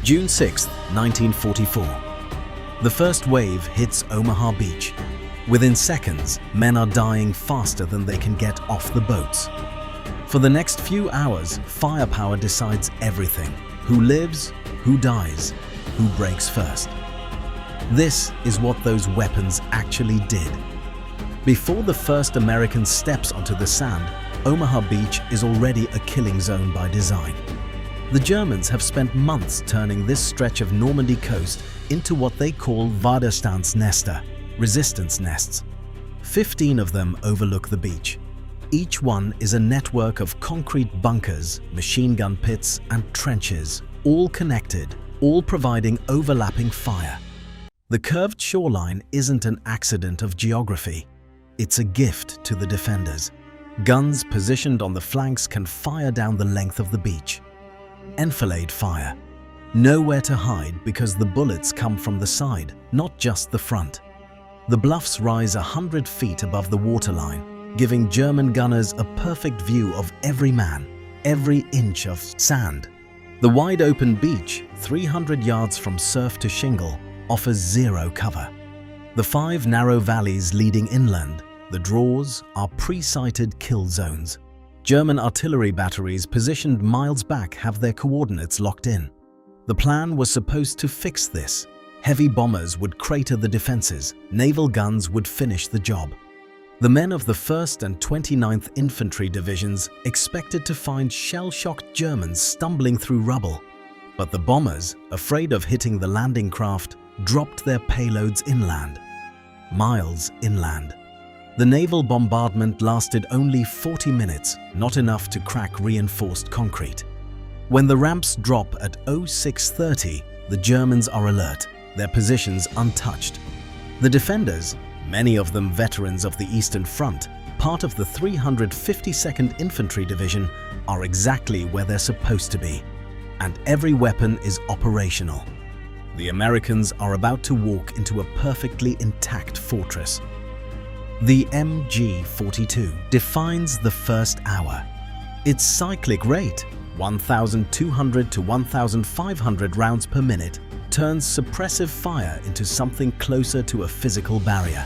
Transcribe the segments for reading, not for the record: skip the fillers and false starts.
June 6, 1944. The first wave hits Omaha Beach. Within seconds, men are dying faster than they can get off the boats. For the next few hours, firepower decides everything: who lives, who dies, who breaks first. This is what those weapons actually did. Before the first American steps onto the sand, Omaha Beach is already a killing zone by design. The Germans have spent months turning this stretch of Normandy coast into what they call Widerstandsnester, resistance nests. 15 of them overlook the beach. Each one is a network of concrete bunkers, machine gun pits, and trenches, all connected, all providing overlapping fire. The curved shoreline isn't an accident of geography. It's a gift to the defenders. Guns positioned on the flanks can fire down the length of the beach. Enfilade fire. Nowhere to hide because the bullets come from the side, not just the front. The bluffs rise 100 feet above the waterline, giving German gunners a perfect view of every man, every inch of sand. The wide open beach, 300 yards from surf to shingle, offers zero cover. The 5 narrow valleys leading inland, the draws, are pre-sighted kill zones. German artillery batteries positioned miles back have their coordinates locked in. The plan was supposed to fix this. Heavy bombers would crater the defenses, naval guns would finish the job. The men of the 1st and 29th Infantry divisions expected to find shell-shocked Germans stumbling through rubble. But the bombers, afraid of hitting the landing craft, dropped their payloads inland. Miles inland. The naval bombardment lasted only 40 minutes, not enough to crack reinforced concrete. When the ramps drop at 06:30, the Germans are alert, their positions untouched. The defenders, many of them veterans of the Eastern Front, part of the 352nd Infantry Division, are exactly where they're supposed to be. And every weapon is operational. The Americans are about to walk into a perfectly intact fortress. The MG42 defines the first hour. Its cyclic rate, 1,200 to 1,500 rounds per minute, turns suppressive fire into something closer to a physical barrier.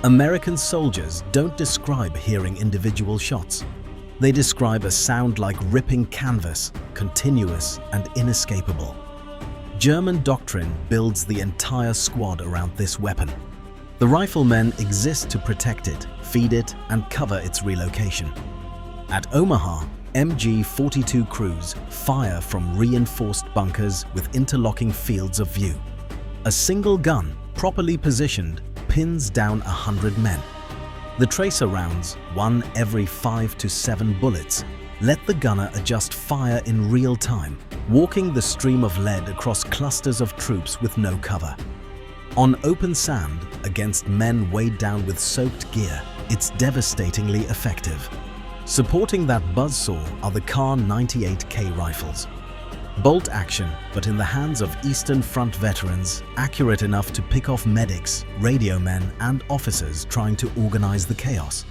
American soldiers don't describe hearing individual shots. They describe a sound like ripping canvas, continuous and inescapable. German doctrine builds the entire squad around this weapon. The riflemen exist to protect it, feed it, and cover its relocation. At Omaha, MG42 crews fire from reinforced bunkers with interlocking fields of view. A single gun, properly positioned, pins down 100 men. The tracer rounds, one every 5 to 7 bullets, let the gunner adjust fire in real time, walking the stream of lead across clusters of troops with no cover. On open sand, against men weighed down with soaked gear, it's devastatingly effective. Supporting that buzzsaw are the Kar-98K rifles. Bolt action, but in the hands of Eastern Front veterans, accurate enough to pick off medics, radio men, and officers trying to organize the chaos.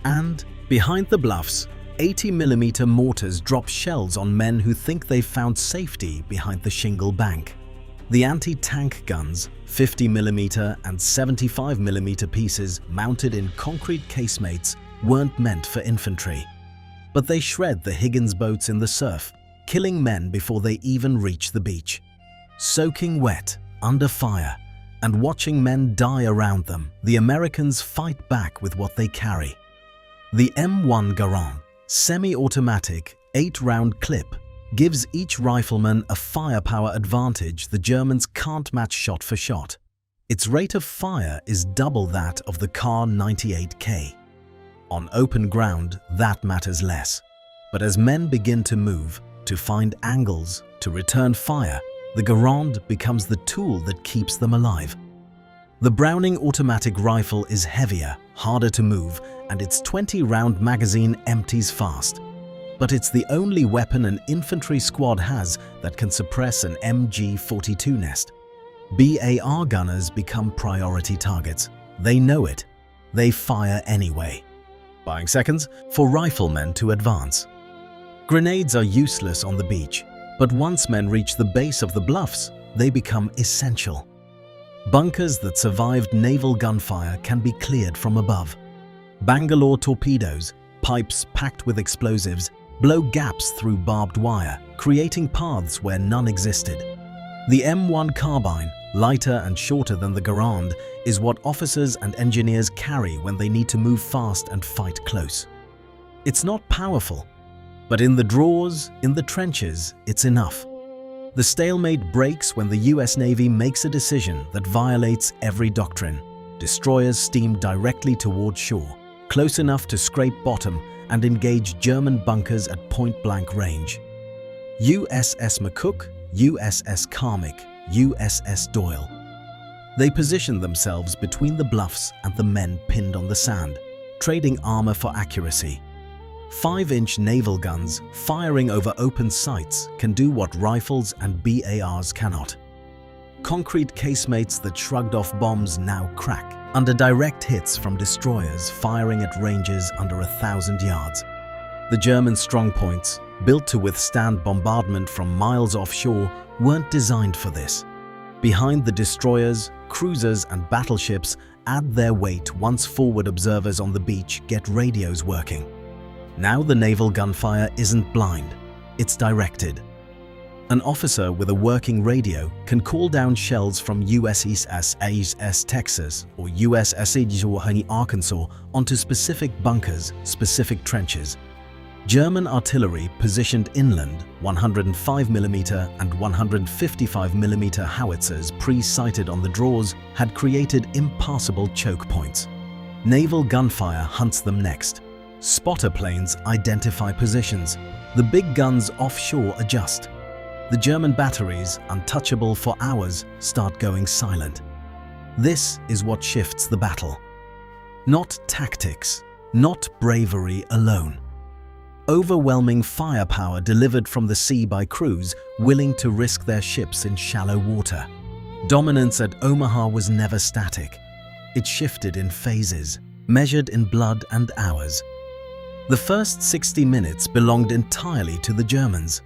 And, behind the bluffs, 80mm mortars drop shells on men who think they've found safety behind the shingle bank. The anti-tank guns, 50mm and 75mm pieces mounted in concrete casemates, weren't meant for infantry. But they shred the Higgins boats in the surf, killing men before they even reach the beach. Soaking wet, under fire, and watching men die around them, the Americans fight back with what they carry. The M1 Garand, semi-automatic, 8-round clip, gives each rifleman a firepower advantage the Germans can't match shot for shot. Its rate of fire is double that of the Kar-98K. On open ground, that matters less. But as men begin to move, to find angles, to return fire, the Garand becomes the tool that keeps them alive. The Browning automatic rifle is heavier, harder to move, and its 20-round magazine empties fast. But it's the only weapon an infantry squad has that can suppress an MG42 nest. BAR gunners become priority targets. They know it. They fire anyway, buying seconds for riflemen to advance. Grenades are useless on the beach. But once men reach the base of the bluffs, they become essential. Bunkers that survived naval gunfire can be cleared from above. Bangalore torpedoes, pipes packed with explosives, blow gaps through barbed wire, creating paths where none existed. The M1 Carbine, lighter and shorter than the Garand, is what officers and engineers carry when they need to move fast and fight close. It's not powerful, but in the drawers, in the trenches, it's enough. The stalemate breaks when the US Navy makes a decision that violates every doctrine. Destroyers steam directly toward shore, close enough to scrape bottom and engage German bunkers at point-blank range. USS McCook, USS Carmick, USS Doyle. They position themselves between the bluffs and the men pinned on the sand, trading armor for accuracy. 5-inch naval guns firing over open sights can do what rifles and BARs cannot. Concrete casemates that shrugged off bombs now crack under direct hits from destroyers firing at ranges under 1,000 yards. The German strongpoints, built to withstand bombardment from miles offshore, weren't designed for this. Behind the destroyers, cruisers and battleships add their weight once forward observers on the beach get radios working. Now the naval gunfire isn't blind, it's directed. An officer with a working radio can call down shells from USS Texas or USS Arkansas onto specific bunkers, specific trenches. German artillery positioned inland 105mm and 155mm howitzers pre-sighted on the drawers had created impassable choke points. Naval gunfire hunts them next. Spotter planes identify positions. The big guns offshore adjust. The German batteries, untouchable for hours, start going silent. This is what shifts the battle. Not tactics, not bravery alone. Overwhelming firepower delivered from the sea by crews willing to risk their ships in shallow water. Dominance at Omaha was never static. It shifted in phases, measured in blood and hours. The first 60 minutes belonged entirely to the Germans.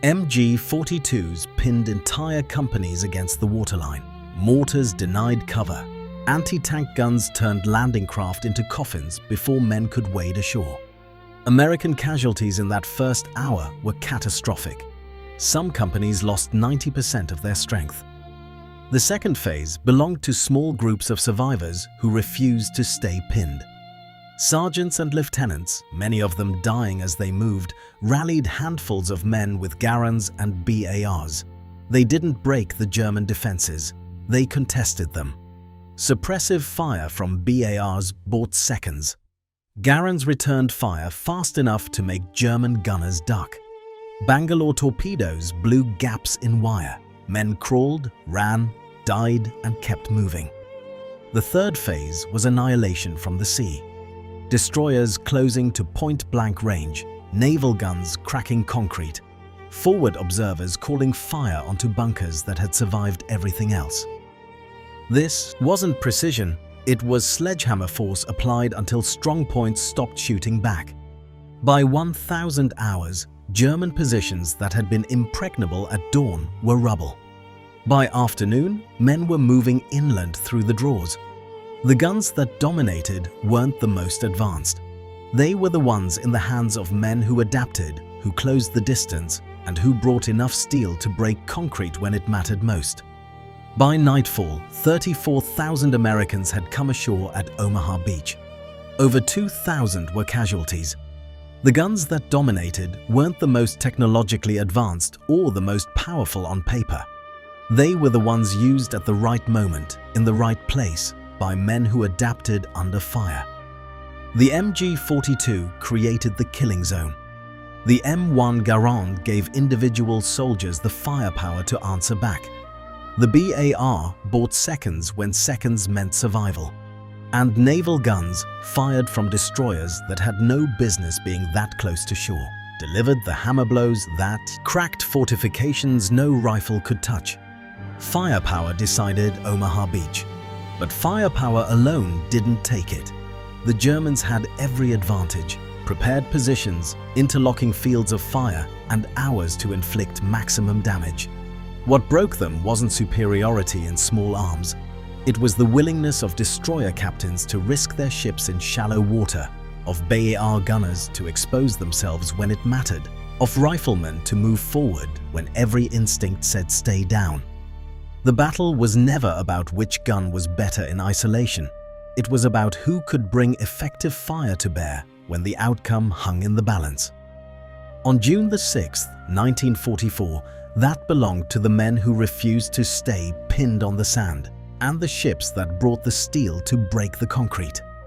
MG42s pinned entire companies against the waterline. Mortars denied cover. Anti-tank guns turned landing craft into coffins before men could wade ashore. American casualties in that first hour were catastrophic. Some companies lost 90% of their strength. The second phase belonged to small groups of survivors who refused to stay pinned. Sergeants and lieutenants, many of them dying as they moved, rallied handfuls of men with Garands and BARs. They didn't break the German defenses. They contested them. Suppressive fire from BARs bought seconds. Garands returned fire fast enough to make German gunners duck. Bangalore torpedoes blew gaps in wire. Men crawled, ran, died, and kept moving. The third phase was annihilation from the sea. Destroyers closing to point-blank range, naval guns cracking concrete, forward observers calling fire onto bunkers that had survived everything else. This wasn't precision, it was sledgehammer force applied until strongpoints stopped shooting back. By 1,000 hours, German positions that had been impregnable at dawn were rubble. By afternoon, men were moving inland through the drawers. The guns that dominated weren't the most advanced. They were the ones in the hands of men who adapted, who closed the distance, and who brought enough steel to break concrete when it mattered most. By nightfall, 34,000 Americans had come ashore at Omaha Beach. Over 2,000 were casualties. The guns that dominated weren't the most technologically advanced or the most powerful on paper. They were the ones used at the right moment, in the right place, by men who adapted under fire. The MG42 created the killing zone. The M1 Garand gave individual soldiers the firepower to answer back. The BAR bought seconds when seconds meant survival. And naval guns, fired from destroyers that had no business being that close to shore, delivered the hammer blows that cracked fortifications no rifle could touch. Firepower decided Omaha Beach. But firepower alone didn't take it. The Germans had every advantage: prepared positions, interlocking fields of fire, and hours to inflict maximum damage. What broke them wasn't superiority in small arms. It was the willingness of destroyer captains to risk their ships in shallow water, of BAR gunners to expose themselves when it mattered, of riflemen to move forward when every instinct said stay down. The battle was never about which gun was better in isolation. It was about who could bring effective fire to bear when the outcome hung in the balance. On June 6, 1944, that belonged to the men who refused to stay pinned on the sand, and the ships that brought the steel to break the concrete.